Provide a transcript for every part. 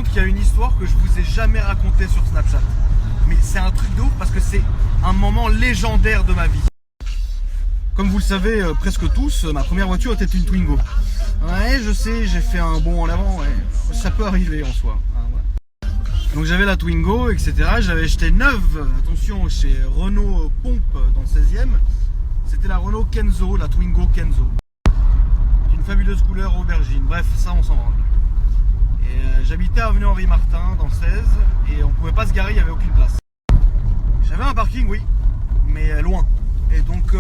compte qu'il y a une histoire que je vous ai jamais racontée sur Snapchat. Mais c'est un truc de ouf parce que c'est un moment légendaire de ma vie. Comme vous le savez presque tous, ma première voiture était une Twingo. Ouais, je sais, j'ai fait un bond en avant, ouais. Ça peut arriver en soi. Ah, ouais. Donc j'avais la Twingo, etc. J'avais acheté neuve, attention, chez Renault Pompe dans le 16e. C'était la Renault Kenzo, la Twingo Kenzo. Une fabuleuse couleur aubergine. Bref, ça on s'en branle. Et j'habitais à avenue Henri Martin dans le 16 et on pouvait pas se garer, il n'y avait aucune place. J'avais un parking, oui, mais loin. Et donc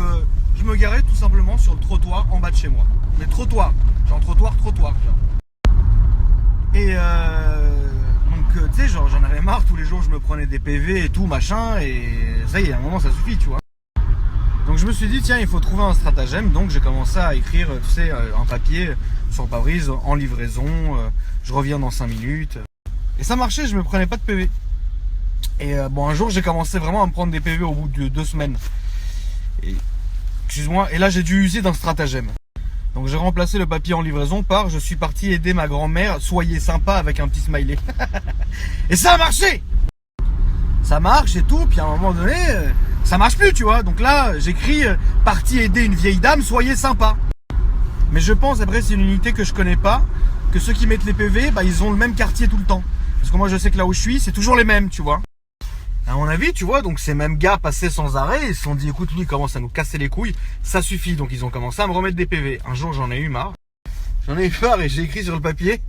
je me garais tout simplement sur le trottoir en bas de chez moi. Mais trottoir, genre trottoir. Genre. Et donc tu sais, genre j'en avais marre, tous les jours je me prenais des PV et tout, machin, et ça y est, à un moment ça suffit, tu vois. Donc je me suis dit, tiens, il faut trouver un stratagème, donc j'ai commencé à écrire, tu sais, un papier sur le pare-brise, en livraison, je reviens dans 5 minutes. Et ça marchait, je me prenais pas de PV. Et bon, un jour j'ai commencé vraiment à me prendre des PV au bout de 2 semaines. Et, excuse-moi, et là j'ai dû user d'un stratagème. Donc j'ai remplacé le papier en livraison par je suis parti aider ma grand-mère, soyez sympa, avec un petit smiley. Et ça a marché. Ça marche et tout, puis à un moment donné, ça marche plus, tu vois. Donc là, j'écris parti aider une vieille dame, soyez sympa. Mais je pense, après c'est une unité que je connais pas, que ceux qui mettent les PV, bah, ils ont le même quartier tout le temps. Parce que moi je sais que là où je suis, c'est toujours les mêmes, tu vois. À mon avis, tu vois, donc ces mêmes gars passaient sans arrêt, ils se sont dit, écoute, lui il commence à nous casser les couilles, ça suffit. Donc ils ont commencé à me remettre des PV. Un jour j'en ai eu marre. J'en ai eu marre et j'ai écrit sur le papier,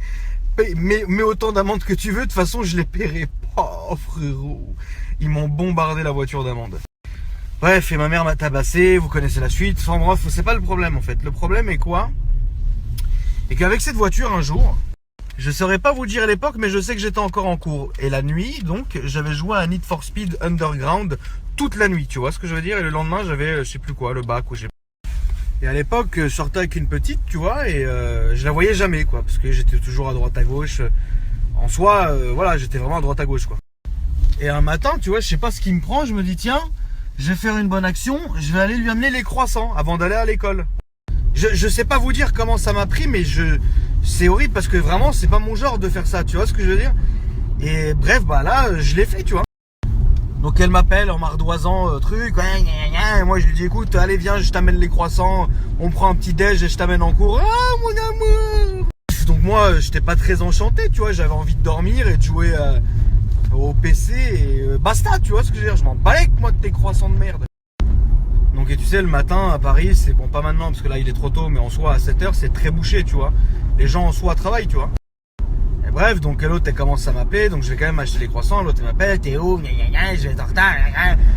mets autant d'amendes que tu veux, de toute façon je les paierai. Oh frérot, ils m'ont bombardé la voiture d'amende. Bref, et ma mère m'a tabassé, vous connaissez la suite. Enfin bref, c'est pas le problème en fait. Le problème est quoi? Et qu'avec cette voiture un jour, je saurais pas vous dire à l'époque, mais je sais que j'étais encore en cours. Et la nuit, donc, j'avais joué à Need for Speed Underground toute la nuit, tu vois ce que je veux dire? Et le lendemain, j'avais, je sais plus quoi, le bac ou j'ai... Et à l'époque, je sortais avec une petite, tu vois, et je la voyais jamais, quoi, parce que j'étais toujours à droite à gauche. En soi, voilà, j'étais vraiment à droite à gauche, quoi. Et un matin, tu vois, je sais pas ce qui me prend, je me dis, tiens, je vais faire une bonne action, je vais aller lui amener les croissants avant d'aller à l'école. Je sais pas vous dire comment ça m'a pris, mais c'est horrible parce que vraiment, c'est pas mon genre de faire ça, tu vois ce que je veux dire? Et bref, bah là, je l'ai fait, tu vois. Donc elle m'appelle en m'ardoisant, truc, et moi je lui dis, écoute, allez, viens, je t'amène les croissants, on prend un petit déj et je t'amène en cours. Ah, mon amour! Donc moi, j'étais pas très enchanté, tu vois, j'avais envie de dormir et de jouer au PC et basta, tu vois ce que je veux dire? Je m'en balèque, moi, de tes croissants de merde. Donc et tu sais, le matin à Paris, c'est bon, pas maintenant parce que là il est trop tôt, mais en soi à 7h c'est très bouché, tu vois. Les gens en soi travaillent, tu vois. Et bref, donc l'autre elle commence à m'appeler, donc je vais quand même acheter les croissants. L'autre elle m'appelle, t'es où? Je vais être en retard.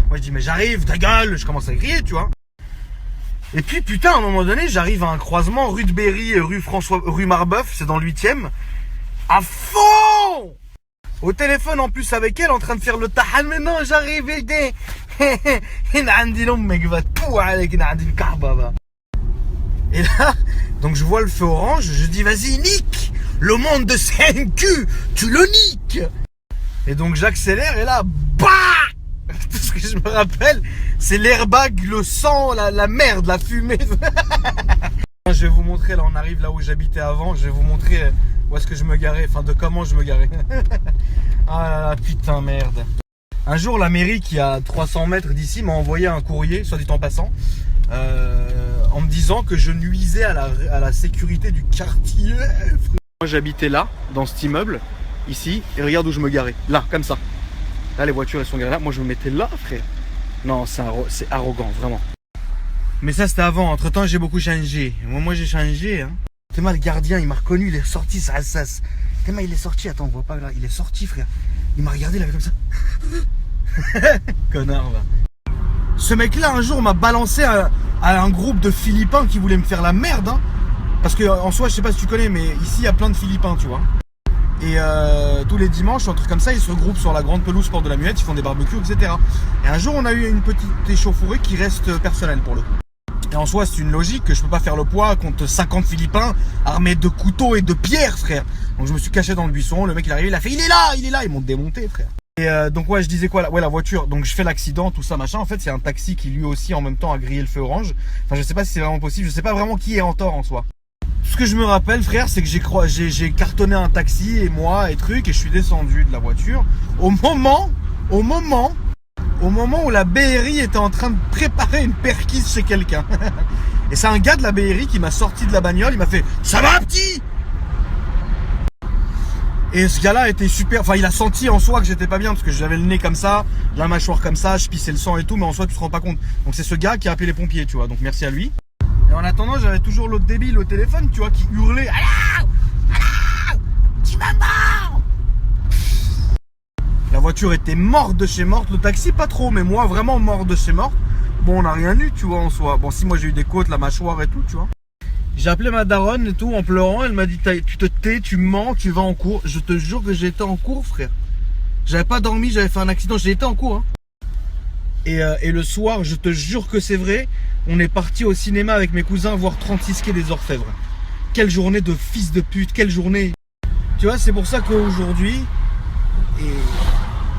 Moi je dis mais j'arrive, ta gueule. Je commence à crier, tu vois. Et puis putain, à un moment donné, j'arrive à un croisement rue de Berry, rue Marbeuf, c'est dans le 8e. À fond! Au téléphone en plus avec elle en train de faire le tahan. Mais non, j'arrive, aidez. Et là, donc je vois le feu orange, je dis vas-y nique le monde de CNQ, tu le niques. Et donc j'accélère et là, bah, tout ce que je me rappelle, c'est l'airbag, le sang, la merde, la fumée. Je vais vous montrer, là on arrive là où j'habitais avant, je vais vous montrer où est-ce que je me garais, enfin de comment je me garais. Ah là là, putain merde. Un jour, la mairie qui est à 300 mètres d'ici m'a envoyé un courrier, soit dit en passant, en me disant que je nuisais à la sécurité du quartier. Moi, j'habitais là, dans cet immeuble, ici, et regarde où je me garais. Là, comme ça. Là, les voitures, elles sont garées là. Moi, je me mettais là, frère. Non, c'est arrogant, vraiment. Mais ça, c'était avant. Entre-temps, j'ai beaucoup changé. Moi, j'ai changé. Hein. Tellement, le gardien, il m'a reconnu, il est sorti, ça. Tellement, il est sorti. Attends, on voit pas là. Il est sorti, frère. Il m'a regardé, il avait comme ça. Connard, va. Ce mec-là, un jour, m'a balancé à un groupe de Philippins qui voulaient me faire la merde. Hein. Parce que, en soi, je sais pas si tu connais, mais ici, il y a plein de Philippins, tu vois. Et tous les dimanches, un truc comme ça, ils se regroupent sur la grande pelouse Porte de la Muette, ils font des barbecues, etc. Et un jour, on a eu une petite échauffourée qui reste personnelle pour le coup. Et en soi, c'est une logique que je peux pas faire le poids contre 50 Philippins armés de couteaux et de pierres, frère. Donc je me suis caché dans le buisson, le mec il est arrivé, il a fait il est là, ils m'ont démonté, frère. Et donc ouais, je disais quoi, ouais, la voiture, donc je fais l'accident, tout ça, machin. En fait, c'est un taxi qui lui aussi en même temps a grillé le feu orange. Enfin, je sais pas si c'est vraiment possible, je sais pas vraiment qui est en tort en soi. ce que je me rappelle, frère, c'est que j'ai cartonné un taxi et moi et truc, et je suis descendu de la voiture au moment où la BRI était en train de préparer une perquise chez quelqu'un. Et c'est un gars de la BRI qui m'a sorti de la bagnole, il m'a fait « Ça va, petit ?» Et ce gars-là était super, enfin il a senti en soi que j'étais pas bien parce que j'avais le nez comme ça, la mâchoire comme ça, je pissais le sang et tout, mais en soi tu te rends pas compte. Donc c'est ce gars qui a appelé les pompiers, tu vois, donc merci à lui. Et en attendant, j'avais toujours l'autre débile au téléphone, tu vois, qui hurlait « Allô, allô, tu m'as mort !» La voiture était morte de chez morte, le taxi pas trop, mais moi vraiment mort de chez morte. Bon, on n'a rien eu, tu vois, en soi. Bon, si moi j'ai eu des côtes, la mâchoire et tout, tu vois. J'ai appelé ma daronne et tout en pleurant, elle m'a dit tu te tais, tu mens, tu vas en cours. Je te jure que j'étais en cours, frère. J'avais pas dormi, j'avais fait un accident, j'étais en cours. Hein. Et le soir, je te jure que c'est vrai, on est parti au cinéma avec mes cousins voir 36 quai des Orfèvres. Quelle journée de fils de pute, quelle journée. Tu vois, c'est pour ça qu'aujourd'hui...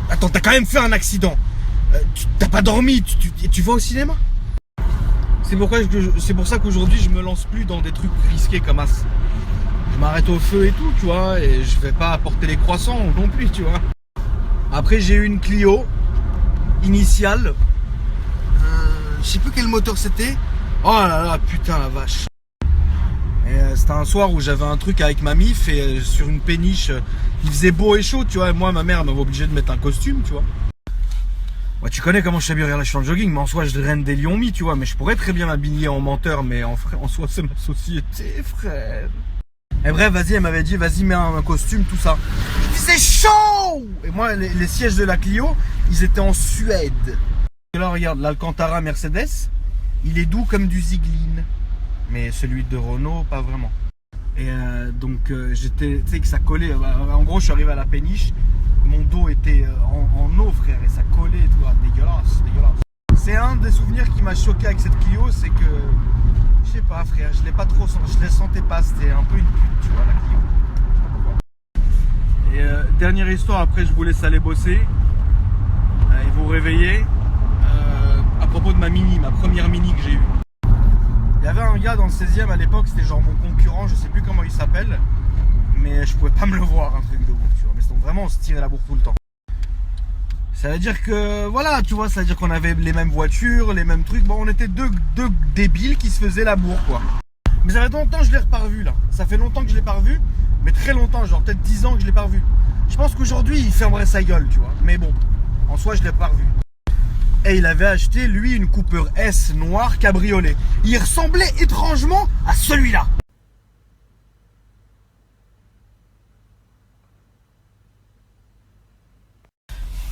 Attends, t'as quand même fait un accident. T'as pas dormi, tu vas au cinéma? C'est pour ça qu'aujourd'hui je me lance plus dans des trucs risqués comme as. Je m'arrête au feu et tout, tu vois, et je vais pas apporter les croissants non plus, tu vois. Après j'ai eu une Clio initiale. Je sais plus quel moteur c'était. Oh là là, putain la vache. C'était un soir où j'avais un truc avec ma mif et sur une péniche, il faisait beau et chaud, tu vois, et moi ma mère m'avait obligé de mettre un costume, tu vois. Ouais, tu connais comment je suis habillé, là je suis en jogging, mais en soi je draine des lions mis, tu vois, mais je pourrais très bien m'habiller en menteur, mais en soi c'est ma société, frère. Et bref, vas-y, elle m'avait dit, vas-y, mets un costume, tout ça. Je dis, c'est chaud! Et moi, les sièges de la Clio, ils étaient en Suède. Et là, regarde, l'Alcantara Mercedes, il est doux comme du Zieglin. Mais celui de Renault, pas vraiment. Et donc, j'étais, tu sais, que ça collait. En gros, je suis arrivé à la péniche. Mon dos était en eau, frère, et ça collait et tout. Ah, dégueulasse, dégueulasse. C'est un des souvenirs qui m'a choqué avec cette Clio, c'est que, je sais pas, frère, je l'ai pas trop senti, je la sentais pas, c'était un peu une pute, tu vois, la Clio. Je sais pas pourquoi. Et dernière histoire, après je vous laisse aller bosser et vous réveiller. À propos de ma première mini que j'ai eue. Il y avait un gars dans le 16e à l'époque, c'était genre mon concurrent, je sais plus comment il s'appelle, mais je pouvais pas me le voir, un truc de ouf, tu vois. Mais c'était vraiment, on se tirait la bourre tout le temps. Ça veut dire que, voilà, tu vois, ça veut dire qu'on avait les mêmes voitures, les mêmes trucs. Bon, on était deux débiles qui se faisaient la bourre, quoi. Mais ça fait longtemps que je l'ai pas revu, là. Ça fait longtemps que je l'ai pas revu, mais très longtemps, genre peut-être 10 ans que je l'ai pas revu. Je pense qu'aujourd'hui, il fermerait sa gueule, tu vois. Mais bon, en soi, je l'ai pas revu. Et il avait acheté, lui, une Cooper S noire cabriolet. Il ressemblait étrangement à celui-là.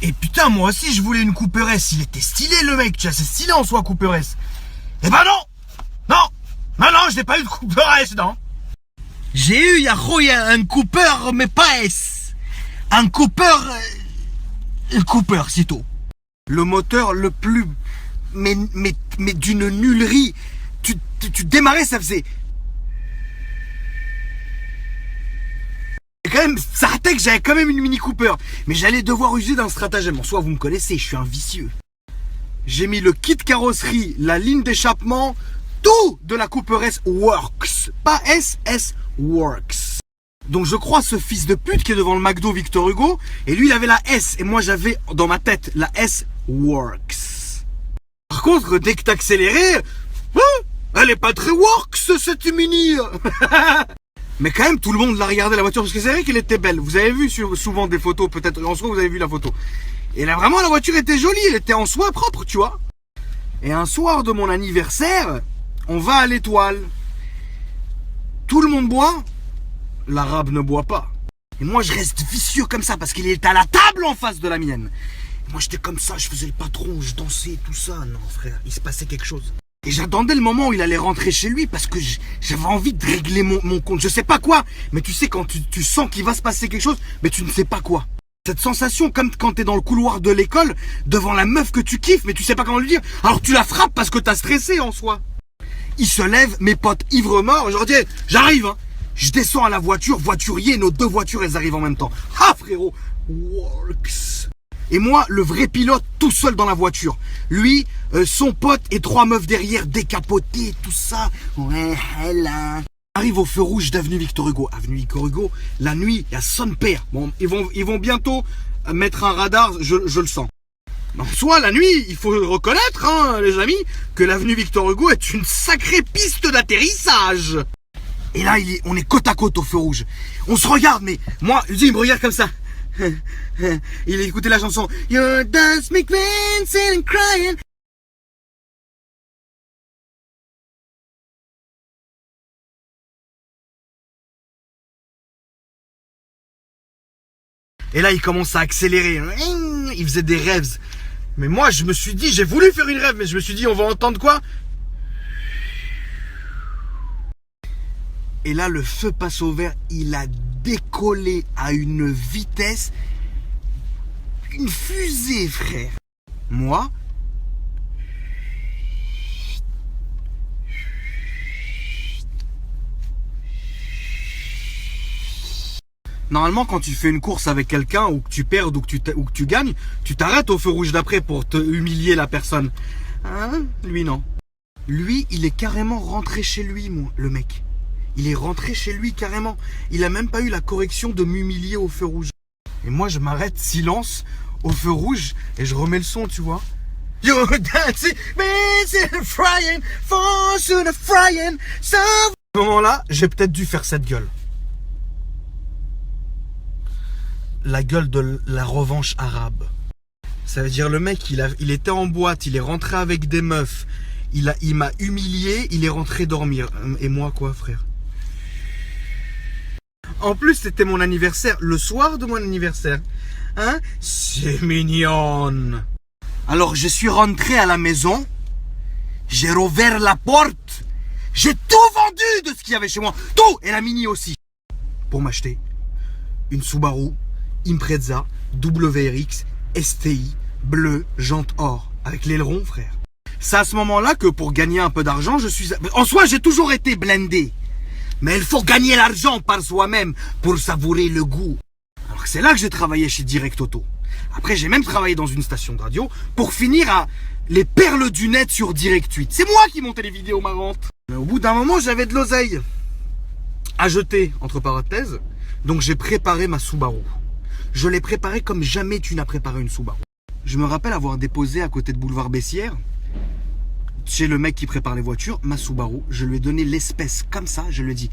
Et putain, moi aussi, je voulais une Cooper S. Il était stylé, le mec. Tu vois, c'est stylé en soi, Cooper S. Eh ben non. Non, je n'ai pas eu de Cooper S, non. J'ai eu, il y a un Cooper, mais pas S. Un Cooper... Cooper, c'est tout. Le moteur le plus... Mais d'une nullerie. Tu démarrais, ça faisait... Quand même, ça ratait que j'avais quand même une Mini Cooper. Mais j'allais devoir user d'un stratagème. En soit, vous me connaissez, je suis un vicieux. J'ai mis le kit carrosserie, la ligne d'échappement, tout de la Cooper S works. Pas S works. Donc je crois ce fils de pute qui est devant le McDo Victor Hugo. Et lui, il avait la S. Et moi, j'avais dans ma tête la S works. Par contre, dès que t'accélérais, elle est pas très works, cette Mini. Mais quand même, tout le monde l'a regardé la voiture parce que c'est vrai qu'elle était belle. Vous avez vu souvent des photos, peut-être en soi, vous avez vu la photo. Et là, vraiment, la voiture était jolie, elle était en soi propre, tu vois. Et un soir de mon anniversaire, on va à l'Étoile. Tout le monde boit, l'arabe ne boit pas. Et moi, je reste vicieux comme ça parce qu'il était à la table en face de la mienne. Et moi, j'étais comme ça, je faisais le patron, je dansais, tout ça. Non, frère, il se passait quelque chose. Et j'attendais le moment où il allait rentrer chez lui parce que j'avais envie de régler mon compte. Je sais pas quoi, mais tu sais quand tu sens qu'il va se passer quelque chose, mais tu ne sais pas quoi. Cette sensation comme quand t'es dans le couloir de l'école, devant la meuf que tu kiffes, mais tu sais pas comment lui dire. Alors tu la frappes parce que t'as stressé en soi. Il se lève, mes potes ivres-morts, je leur dis, j'arrive, hein. Je descends à la voiture, voiturier, nos deux voitures, elles arrivent en même temps. Ah frérot, works. Et moi, le vrai pilote, tout seul dans la voiture. Lui, son pote et trois meufs derrière, décapotées, tout ça. Ouais, là. Arrive au feu rouge d'avenue Victor Hugo. Avenue Victor Hugo, la nuit, il y a son père. Bon, ils vont bientôt mettre un radar, je le sens. En soi, la nuit, il faut reconnaître, hein, les amis, que l'avenue Victor Hugo est une sacrée piste d'atterrissage. Et là, on est côte à côte au feu rouge. On se regarde, mais moi, il me regarde comme ça. Il a écouté la chanson Your dance make me dancing and crying. Et là, il commence à accélérer. Il faisait des rêves. Mais moi, je me suis dit, j'ai voulu faire une rêve, mais je me suis dit, on va entendre quoi? Et là, le feu passe au vert. Il a décollé à une vitesse. Une fusée, frère. Moi, normalement, quand tu fais une course avec quelqu'un, ou que tu perds, ou que tu gagnes, tu t'arrêtes au feu rouge d'après pour te humilier la personne. Hein? Lui, non. Lui, il est carrément rentré chez lui, moi, le mec. Il est rentré chez lui carrément. Il a même pas eu la correction de m'humilier au feu rouge. Et moi, je m'arrête, silence, au feu rouge, et je remets le son, tu vois. You're dancing, dancing, frying, force the frying. À ce moment-là, j'ai peut-être dû faire cette gueule. La gueule de la revanche arabe. Ça veut dire le mec, il était en boîte, il est rentré avec des meufs, il m'a humilié, il est rentré dormir. Et moi quoi, frère? En plus, c'était mon anniversaire, le soir de mon anniversaire. Hein? C'est mignon. Alors, je suis rentré à la maison, j'ai rouvert la porte, j'ai tout vendu de ce qu'il y avait chez moi. Tout! Et la Mini aussi. Pour m'acheter une Subaru Impreza WRX STI bleu jante or avec l'aileron, frère. C'est à ce moment-là que pour gagner un peu d'argent, je suis... En soi, j'ai toujours été blindé. Mais il faut gagner l'argent par soi-même pour savourer le goût. Alors c'est là que j'ai travaillé chez Direct Auto. Après, j'ai même travaillé dans une station de radio pour finir à les perles du net sur Direct 8. C'est moi qui montais les vidéos marrantes. Mais au bout d'un moment, j'avais de l'oseille à jeter, entre parenthèses. Donc j'ai préparé ma Subaru. Je l'ai préparée comme jamais tu n'as préparé une Subaru. Je me rappelle avoir déposé à côté de Boulevard Bessières, chez le mec qui prépare les voitures, ma Subaru. Je lui ai donné l'espèce comme ça, je lui ai dit,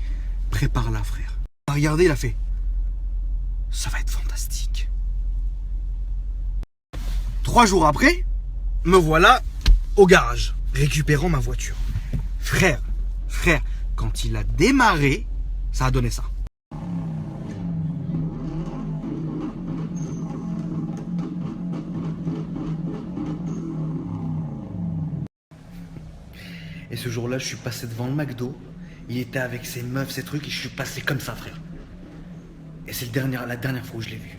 prépare-la, frère. Regardez, il a fait, ça va être fantastique. 3 jours après, me voilà au garage, récupérant ma voiture. Frère, quand il a démarré, ça a donné ça. Et ce jour-là, je suis passé devant le McDo. Il était avec ses meufs, ses trucs, et je suis passé comme ça, frère. Et c'est la dernière fois où je l'ai vu.